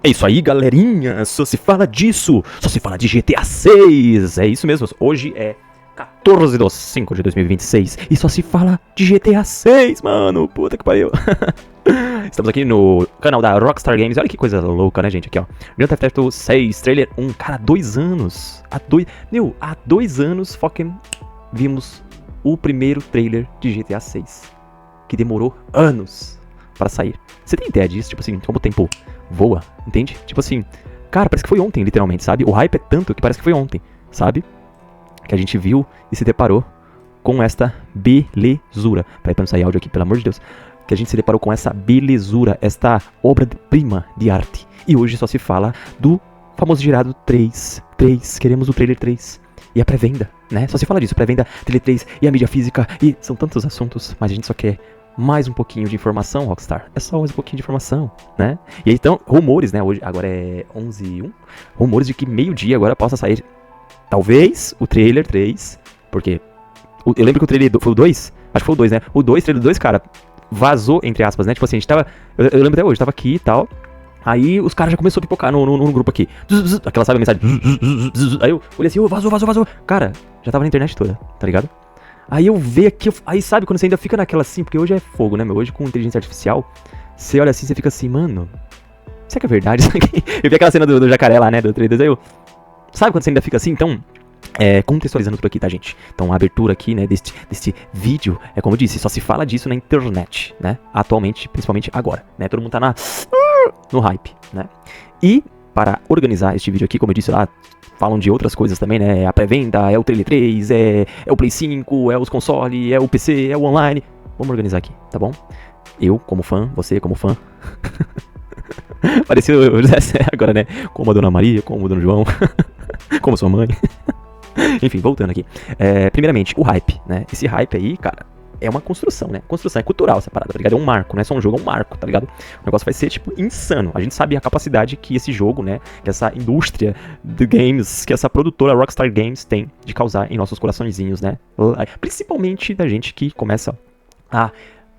É isso aí, galerinha, só se fala disso, só se fala de GTA 6, é isso mesmo, hoje é 14/5 de 2026 e só se fala de GTA 6, mano, puta que pariu. Estamos aqui no canal da Rockstar Games, olha que coisa louca, né, gente, aqui ó, Grand Theft Auto 6, trailer 1, cara, há 2 anos, há 2 anos, fucking, vimos o primeiro trailer de GTA 6, que demorou anos pra sair. Você tem ideia disso, tipo assim, como o tempo voa, entende? Tipo assim, cara, parece que foi ontem, literalmente, sabe? O hype é tanto que parece que foi ontem, sabe? Que a gente viu e se deparou com esta belezura. Peraí pra não sair áudio aqui, pelo amor de Deus. Que a gente se deparou com essa belezura, esta obra-prima de arte. E hoje só se fala do famoso girado 3. Queremos o trailer 3. E a pré-venda, né? Só se fala disso, pré-venda, trailer 3 e a mídia física. E são tantos assuntos, mas a gente só quer mais um pouquinho de informação, Rockstar. É só mais um pouquinho de informação, né? E aí, então, rumores, né? Hoje, agora é 11h01. Rumores de que meio-dia agora possa sair, talvez, o trailer 3. Porque eu lembro que o trailer foi o 2? Acho que foi o 2, né? O 2, trailer 2, cara, vazou, entre aspas, né? Tipo assim, a gente tava... Eu lembro até hoje, tava aqui e tal. Aí os caras já começaram a pipocar no grupo aqui. Aquela, sabe, a mensagem. Aí eu olhei assim, vazou. Cara, já tava na internet toda, tá ligado? Aí eu vejo aqui, aí sabe quando você ainda fica naquela assim, porque hoje é fogo, né, meu? Hoje com inteligência artificial, você olha assim, você fica assim, mano, será que é verdade isso aqui? Eu vi aquela cena do jacaré lá, né, do 3D, aí eu... Sabe quando você ainda fica assim? Então, contextualizando tudo aqui, tá, gente? Então a abertura aqui, né, deste vídeo, é como eu disse, só se fala disso na internet, né? Atualmente, principalmente agora, né? Todo mundo tá no hype, né? E para organizar este vídeo aqui, como eu disse lá, falam de outras coisas também, né? A pré-venda, é o trailer 3, é o Play 5, é os consoles, é o PC, é o online. Vamos organizar aqui, tá bom? Eu, como fã, você, como fã. Pareceu o José agora, né? Como a Dona Maria, como o Dona João, como sua mãe. Enfim, voltando aqui. Primeiramente, o hype, né? Esse hype aí, cara, é uma construção, né? Construção é cultural essa parada, tá ligado? É um marco, não é só um jogo, é um marco, tá ligado? O negócio vai ser, tipo, insano. A gente sabe a capacidade que esse jogo, né? Que essa indústria de games, que essa produtora Rockstar Games tem de causar em nossos coraçõezinhos, né? Principalmente da gente que começa a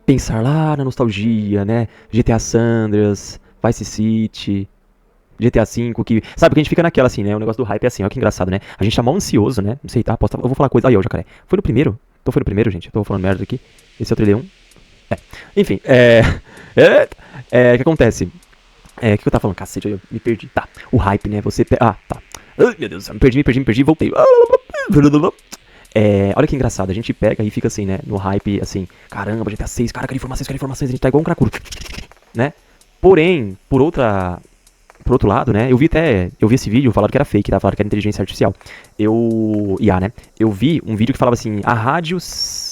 pensar lá na nostalgia, né? GTA San Andreas, Vice City... GTA V, que... Sabe, que a gente fica naquela assim, né? O negócio do hype é assim, olha que engraçado, né? A gente tá mal ansioso, né? Não sei, tá? Eu vou falar coisa... Aí, ó, jacaré. Foi no primeiro? Então foi no primeiro, gente. Eu tô falando merda aqui. Esse é o trailer 1. Enfim, o que acontece? O que eu tava falando? Cacete, eu me perdi. Tá, o hype, né? Você... tá. Ai, meu Deus, me perdi, voltei. Olha que engraçado, a gente pega e fica assim, né? No hype, assim, caramba, GTA 6, cara, quero informações, a gente tá igual um cracuro, né? Porém, por outro lado, né, eu vi esse vídeo, falaram que era fake, tá? Falaram que era inteligência artificial. IA, né? Eu vi um vídeo que falava assim, a rádio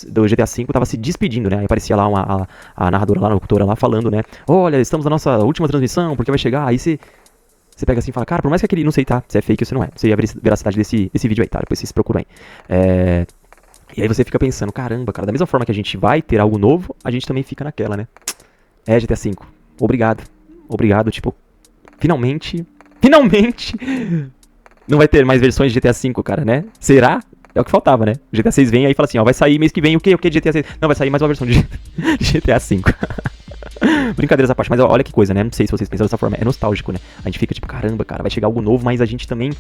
do GTA V tava se despedindo, né? Aí aparecia lá a narradora lá, a locutora lá, falando, né? Olha, estamos na nossa última transmissão, porque vai chegar. Aí você pega assim e fala, cara, por mais que aquele, não sei, tá? Se é fake ou se não é. Não sei a veracidade desse vídeo aí, tá? Depois vocês procuram aí. E aí você fica pensando, caramba, cara, da mesma forma que a gente vai ter algo novo, a gente também fica naquela, né? GTA V, obrigado, tipo... Finalmente, não vai ter mais versões de GTA V, cara, né? Será? É o que faltava, né? O GTA 6 vem aí e fala assim, ó, vai sair mês que vem o quê de GTA 6? Não, vai sair mais uma versão de GTA V. Brincadeiras à parte, mas olha que coisa, né? Não sei se vocês pensam dessa forma, é nostálgico, né? A gente fica tipo, caramba, cara, vai chegar algo novo, mas a gente também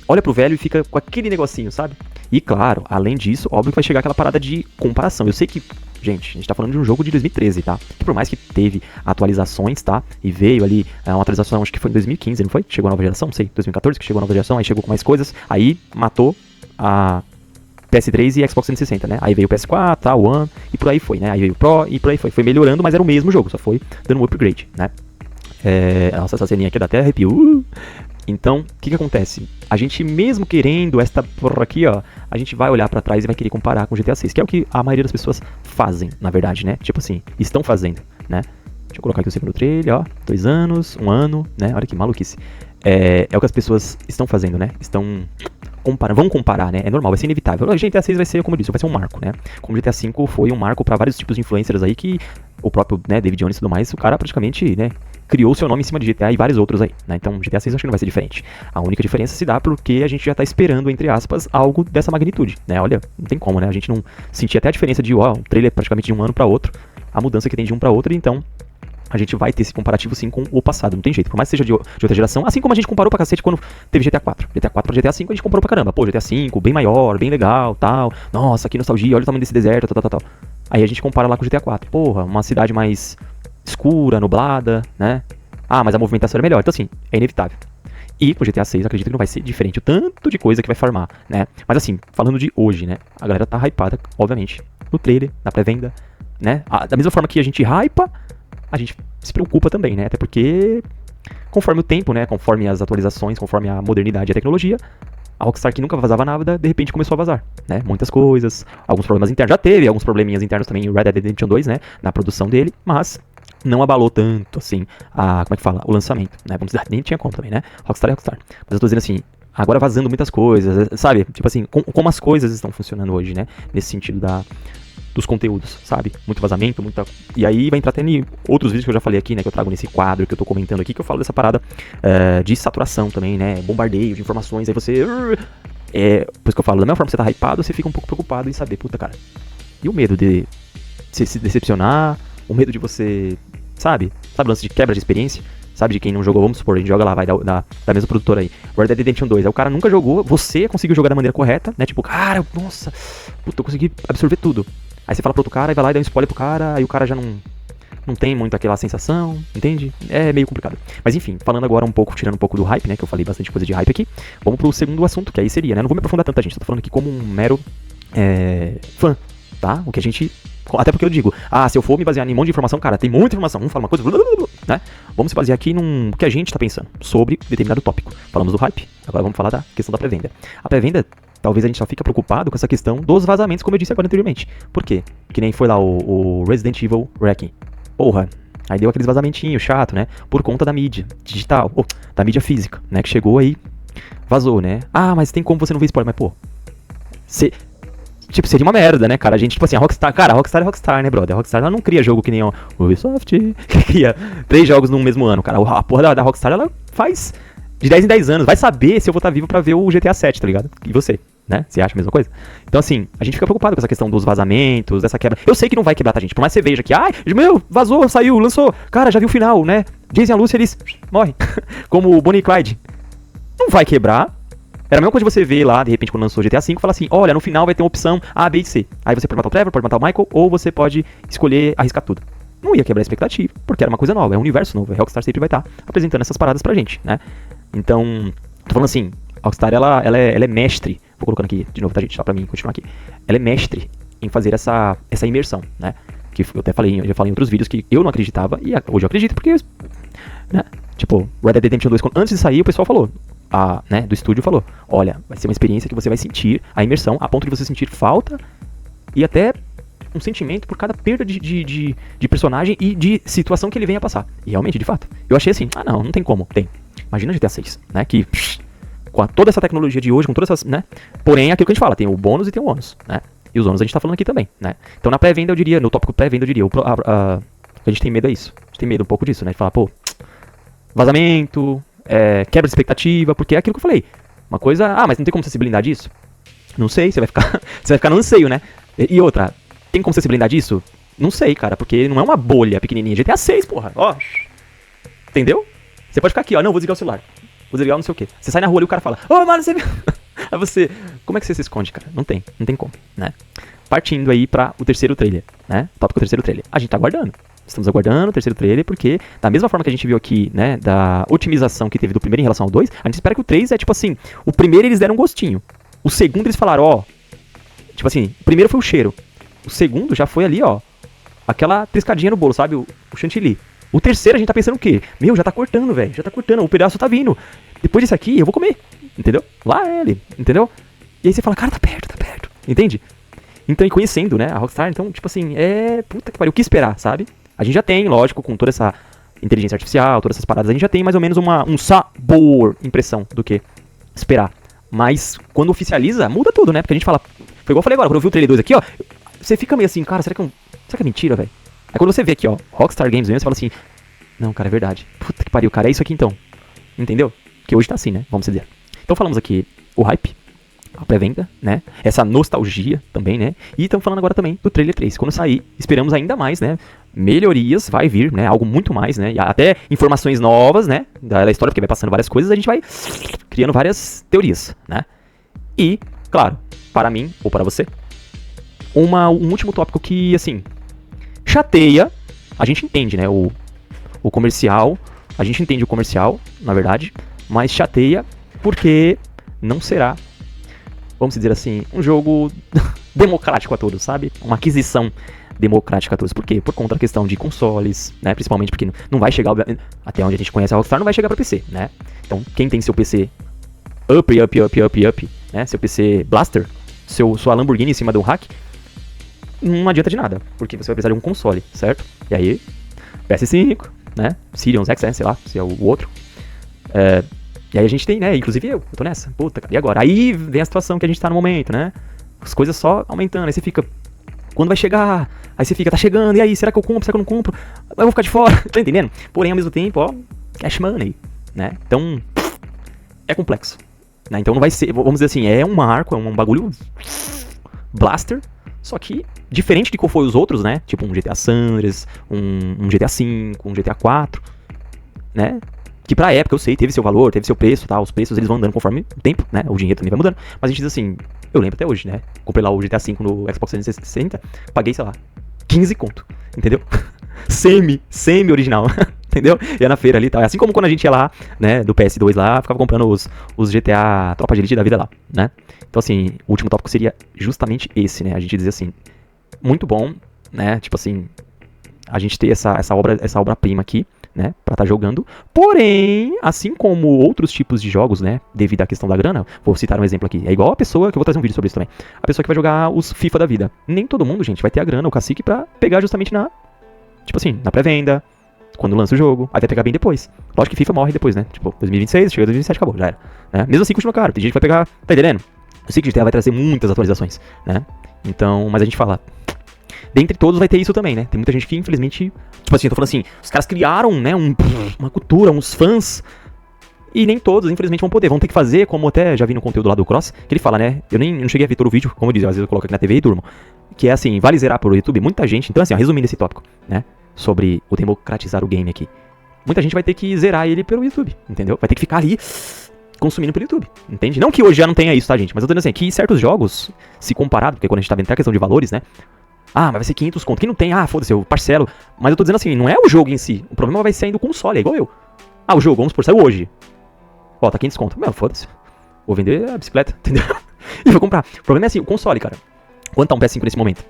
olha pro velho e fica com aquele negocinho, sabe? E claro, além disso, óbvio que vai chegar aquela parada de comparação. Eu sei que, gente, a gente tá falando de um jogo de 2013, tá? Que por mais que teve atualizações, tá? E veio ali uma atualização, acho que foi em 2015, não foi? Chegou a nova geração, não sei, 2014 que chegou a nova geração, aí chegou com mais coisas, aí matou a PS3 e Xbox 360, né? Aí veio o PS4, tá, o One, e por aí foi, né? Aí veio o Pro e por aí foi. Foi melhorando, mas era o mesmo jogo, só foi dando um upgrade, né? Nossa, essa ceninha aqui dá até arrepio. Então, o que acontece? A gente mesmo querendo esta porra aqui, ó, a gente vai olhar pra trás e vai querer comparar com o GTA 6, que é o que a maioria das pessoas fazem, na verdade, né? Tipo assim, estão fazendo, né? Deixa eu colocar aqui o segundo trailer, ó, 2 anos, 1 ano, né? Olha que maluquice. É o que as pessoas estão fazendo, né? Estão comparando, vão comparar, né? É normal, vai ser inevitável. O GTA 6 vai ser, como eu disse, vai ser um marco, né? Como o GTA 5 foi um marco pra vários tipos de influencers aí que o próprio, né, David Jones e tudo mais, o cara praticamente, né, criou seu nome em cima de GTA e vários outros aí, né? Então GTA 6 acho que não vai ser diferente. A única diferença se dá porque a gente já tá esperando, entre aspas, algo dessa magnitude, né? Olha, não tem como, né? A gente não sentia até a diferença de, um trailer praticamente de um ano pra outro, a mudança que tem de um pra outro, então a gente vai ter esse comparativo sim com o passado, não tem jeito, por mais que seja de outra geração, assim como a gente comparou pra cacete quando teve GTA 4. GTA 4 pra GTA 5 a gente comparou pra caramba, pô, GTA 5, bem maior, bem legal, tal, nossa, que nostalgia, olha o tamanho desse deserto, tal. Aí a gente compara lá com o GTA 4, porra, uma cidade mais escura, nublada, né? Ah, mas a movimentação era melhor, então assim, é inevitável. E com o GTA 6 acredito que não vai ser diferente, o tanto de coisa que vai farmar, né? Mas assim, falando de hoje, né? A galera tá hypada, obviamente, no trailer, na pré-venda, né? Da mesma forma que a gente hypa, a gente se preocupa também, né? Até porque, conforme o tempo, né? Conforme as atualizações, conforme a modernidade e a tecnologia, a Rockstar que nunca vazava nada, de repente começou a vazar, né? Muitas coisas, alguns problemas internos. Já teve alguns probleminhas internos também em Red Dead Redemption 2, né? Na produção dele, mas não abalou tanto, assim, como é que fala? O lançamento, né? Vamos dizer, nem tinha como também, né? Rockstar é Rockstar. Mas eu tô dizendo assim, agora vazando muitas coisas, sabe? Tipo assim, como as coisas estão funcionando hoje, né? Nesse sentido dos conteúdos, sabe? Muito vazamento, muita... E aí vai entrar até em outros vídeos que eu já falei aqui, né? Que eu trago nesse quadro que eu tô comentando aqui, que eu falo dessa parada de saturação também, né? Bombardeio de informações, aí você... por isso que eu falo, da mesma forma que você tá hypado, você fica um pouco preocupado em saber, puta, cara, e o medo de se decepcionar, o medo de você, sabe o lance de quebra de experiência, sabe, de quem não jogou, vamos supor, a gente joga lá, vai da mesma produtora aí, Red Dead Redemption 2, aí o cara nunca jogou, você conseguiu jogar da maneira correta, né, tipo, cara, nossa, puta, eu consegui absorver tudo, aí você fala pro outro cara, e vai lá e dá um spoiler pro cara, aí o cara já não tem muito aquela sensação, entende? É meio complicado. Mas enfim, falando agora um pouco, tirando um pouco do hype, né, que eu falei bastante coisa de hype aqui, vamos pro segundo assunto, que aí seria, né, não vou me aprofundar tanta gente, tô falando aqui como um mero fã, tá? O que a gente... Até porque eu digo, se eu for me basear em um monte de informação, cara, tem muita informação, um fala uma coisa, né? Vamos se basear aqui num que a gente tá pensando sobre determinado tópico. Falamos do hype, agora vamos falar da questão da pré-venda. A pré-venda, talvez a gente só fique preocupado com essa questão dos vazamentos, como eu disse agora anteriormente. Por quê? Que nem foi lá o Resident Evil Wrecking. Porra, aí deu aqueles vazamentinhos chato, né? Por conta da mídia digital, da mídia física, né? Que chegou aí, vazou, né? Mas tem como você não ver spoiler, mas pô... Tipo, seria uma merda, né, cara? A gente, tipo assim, a Rockstar é Rockstar, né, brother? A Rockstar, ela não cria jogo que nem o Ubisoft, que cria 3 jogos no mesmo ano, cara. A porra da Rockstar, ela faz de 10 em 10 anos. Vai saber se eu vou estar vivo pra ver o GTA 7, tá ligado? E você, né? Você acha a mesma coisa? Então, assim, a gente fica preocupado com essa questão dos vazamentos, dessa quebra. Eu sei que não vai quebrar, tá, gente? Por mais que você veja que, vazou, saiu, lançou. Cara, já viu o final, né? Jason e a Lucy, eles morrem. Como o Bonnie e Clyde. Não vai quebrar. Era a mesma coisa de você ver lá, de repente, quando lançou o GTA V, e falar assim, olha, no final vai ter uma opção A, B e C. Aí você pode matar o Trevor, pode matar o Michael, ou você pode escolher arriscar tudo. Não ia quebrar a expectativa, porque era uma coisa nova, é um universo novo. A Rockstar sempre vai estar apresentando essas paradas pra gente, né? Então, tô falando assim, a Rockstar, ela é mestre, vou colocando aqui de novo, tá, gente, só pra mim continuar aqui. Ela é mestre em fazer essa imersão, né? Que eu até falei, eu já falei em outros vídeos que eu não acreditava, e hoje eu acredito, porque, né? Tipo, Red Dead Redemption 2, antes de sair, o pessoal falou... né, do estúdio falou, olha, vai ser uma experiência que você vai sentir a imersão, a ponto de você sentir falta e até um sentimento por cada perda de personagem e de situação que ele venha passar. E realmente, de fato, eu achei assim, não tem como, tem. Imagina GTA 6, né, que com toda essa tecnologia de hoje, com todas essas, né, porém é aquilo que a gente fala, tem o bônus e tem o ônus, né, e os ônus a gente tá falando aqui também, né. Então na pré-venda eu diria, no tópico pré-venda eu diria, a gente tem medo é isso, a gente tem medo um pouco disso, né, de falar, pô, vazamento... quebra de expectativa, porque é aquilo que eu falei. Uma coisa, mas não tem como você se blindar disso? Não sei, você vai ficar no anseio, né? E outra, tem como você se blindar disso? Não sei, cara, porque não é uma bolha pequenininha. GTA 6, porra, ó. Entendeu? Você pode ficar aqui, ó, não, vou desligar o celular. Vou desligar não sei o que. Você sai na rua e o cara fala, mano, você viu? Aí você, como é que você se esconde, cara? Não tem como, né? Partindo aí para o terceiro trailer, né? Tópico terceiro trailer. A gente tá aguardando. Estamos aguardando o terceiro trailer, porque da mesma forma que a gente viu aqui, né, da otimização que teve do primeiro em relação ao 2, a gente espera que o 3 é tipo assim, o primeiro eles deram um gostinho. O segundo eles falaram, tipo assim, o primeiro foi o cheiro. O segundo já foi ali, aquela triscadinha no bolo, sabe? O chantilly. O terceiro a gente tá pensando o quê? Meu, já tá cortando, velho, já tá cortando, o pedaço tá vindo. Depois disso aqui, eu vou comer, entendeu? Lá é ele, entendeu? E aí você fala, cara, tá perto, entende? Então, e conhecendo, né, a Rockstar, então, tipo assim, puta que pariu, o que esperar, sabe? A gente já tem, lógico, com toda essa inteligência artificial, todas essas paradas, a gente já tem mais ou menos um sabor, impressão do que esperar. Mas quando oficializa, muda tudo, né? Porque a gente fala, foi igual eu falei agora, quando eu vi o trailer 2 aqui, você fica meio assim, cara, será que é mentira, velho? Aí quando você vê aqui, Rockstar Games mesmo, você fala assim, não, cara, é verdade. Puta que pariu, cara, é isso aqui então. Entendeu? Que hoje tá assim, né? Vamos dizer. Então falamos aqui o hype, a pré-venda, né? Essa nostalgia também, né? E estamos falando agora também do trailer 3. Quando sair, esperamos ainda mais, né? melhorias, vai vir, né, algo muito mais, né, e até informações novas, né, da história, porque vai passando várias coisas, a gente vai criando várias teorias, né. E, claro, para mim, ou para você, um último tópico que, assim, chateia, a gente entende, né, o comercial, a gente entende o comercial, na verdade, mas chateia porque não será, vamos dizer assim, um jogo democrático a todos, sabe? Uma aquisição democrática a todos. Por quê? Por conta da questão de consoles, né? Principalmente porque não vai chegar, até onde a gente conhece a Rockstar, não vai chegar para PC, né? Então, quem tem seu PC up, né? Seu PC Blaster, sua Lamborghini em cima de um hack, não adianta de nada, porque você vai precisar de um console, certo? E aí, PS5, né? Sirius XS, sei lá, se é o outro. E aí a gente tem, né? Inclusive eu tô nessa. Puta, cara, e agora? Aí vem a situação que a gente tá no momento, né? As coisas só aumentando. Aí você fica, quando vai chegar? Aí você fica, tá chegando, e aí? Será que eu compro? Será que eu não compro? Eu vou ficar de fora. Tá entendendo? Porém, ao mesmo tempo, ó, cash money, né? Então, é complexo. Né? Então não vai ser, vamos dizer assim, é um marco, é um bagulho blaster, só que diferente de qual foi os outros, né? Tipo um GTA San Andreas, um GTA V, um GTA 4, né? Que pra época, eu sei, teve seu valor, teve seu preço, tá? Os preços eles vão andando conforme o tempo, né? O dinheiro também vai mudando. Mas a gente diz assim, eu lembro até hoje, né? Comprei lá o GTA V no Xbox 360, paguei, sei lá, 15 conto, entendeu? Semi original, entendeu? Ia na feira ali e tal. Assim como quando a gente ia lá, né, do PS2 lá, ficava comprando os GTA Tropa de Elite da vida lá, né? Então assim, o último tópico seria justamente esse, né? A gente dizer assim, muito bom, né? Tipo assim, a gente ter essa obra-prima aqui, né, pra estar jogando. Porém, assim como outros tipos de jogos, né, devido à questão da grana, vou citar um exemplo aqui. É igual a pessoa, que eu vou trazer um vídeo sobre isso também. A pessoa que vai jogar os FIFA da vida. Nem todo mundo, gente, vai ter a grana, o cacique pra pegar justamente tipo assim, na pré-venda, quando lança o jogo. Aí vai pegar bem depois. Lógico que FIFA morre depois, né? Tipo, 2026, chega 2027, acabou, já era. Né? Mesmo assim, continua caro. Tem gente que vai pegar, tá entendendo? Eu sei que GTA vai trazer muitas atualizações, né? Então, mas a gente fala, dentre todos vai ter isso também, né? Tem muita gente que, infelizmente, tipo assim, eu tô falando assim, os caras criaram, né, uma cultura, uns fãs, e nem todos, infelizmente, vão ter que fazer, como até já vi no conteúdo lá do Cross, que ele fala, né, eu não cheguei a ver todo o vídeo, como eu disse, às vezes eu coloco aqui na TV e durmo, que é assim, vale zerar pro YouTube, muita gente, então assim, ó, resumindo esse tópico, né, sobre o democratizar o game aqui, muita gente vai ter que zerar ele pelo YouTube, entendeu? Vai ter que ficar ali consumindo pelo YouTube, entende? Não que hoje já não tenha isso, tá, gente? Mas eu tô dizendo assim, que certos jogos, se comparado, porque quando a gente tá vendo até a questão de valores, né, mas vai ser 500 conto. Quem não tem, foda-se, eu parcelo. Mas eu tô dizendo assim, não é o jogo em si. O problema vai ser ainda o console, é igual eu. O jogo, vamos supor, saiu hoje. Ó, tá 500 conto. Meu, foda-se. Vou vender a bicicleta, entendeu? E vou comprar. O problema é assim, o console, cara. Quanto tá um PS5 nesse momento?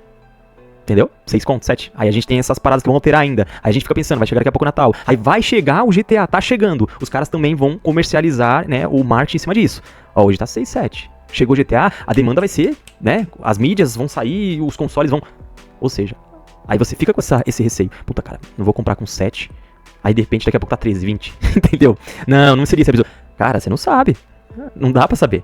Entendeu? 6 conto, 7. Aí a gente tem essas paradas que vão alterar ainda. Aí a gente fica pensando, vai chegar daqui a pouco o Natal. Aí vai chegar o GTA, tá chegando. Os caras também vão comercializar, né, o marketing em cima disso. Ó, hoje tá 6, 7. Chegou o GTA, a demanda vai ser, né, as mídias vão sair, os consoles vão... Ou seja, aí você fica com esse receio. Puta, cara, não vou comprar com 7. Aí de repente daqui a pouco tá 13, 20. Entendeu? Não seria esse absurdo. Cara, você não sabe. Não dá pra saber.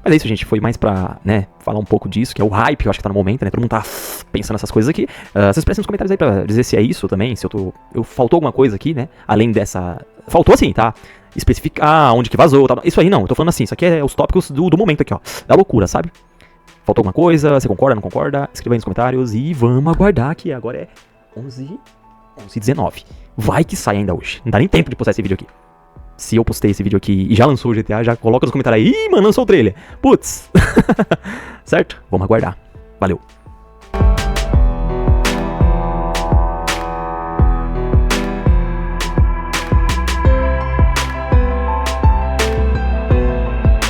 Mas é isso, gente. Foi mais pra, né, falar um pouco disso, que é o hype, eu acho que tá no momento, né? Todo mundo tá pensando nessas coisas aqui. Vocês prestem nos comentários aí pra dizer se é isso também, se faltou alguma coisa aqui, né? Além dessa... Faltou assim, tá? Especificar onde que vazou, tá? Isso aí não, eu tô falando assim, isso aqui é os tópicos do momento aqui, ó. Da loucura, sabe? Faltou alguma coisa? Você concorda, não concorda? Escreva aí nos comentários e vamos aguardar que agora é 11h19. Vai que sai ainda hoje. Não dá nem tempo de postar esse vídeo aqui. Se eu postei esse vídeo aqui e já lançou o GTA, já coloca nos comentários aí. Ih, mano, lançou o trailer. Putz. Certo? Vamos aguardar. Valeu.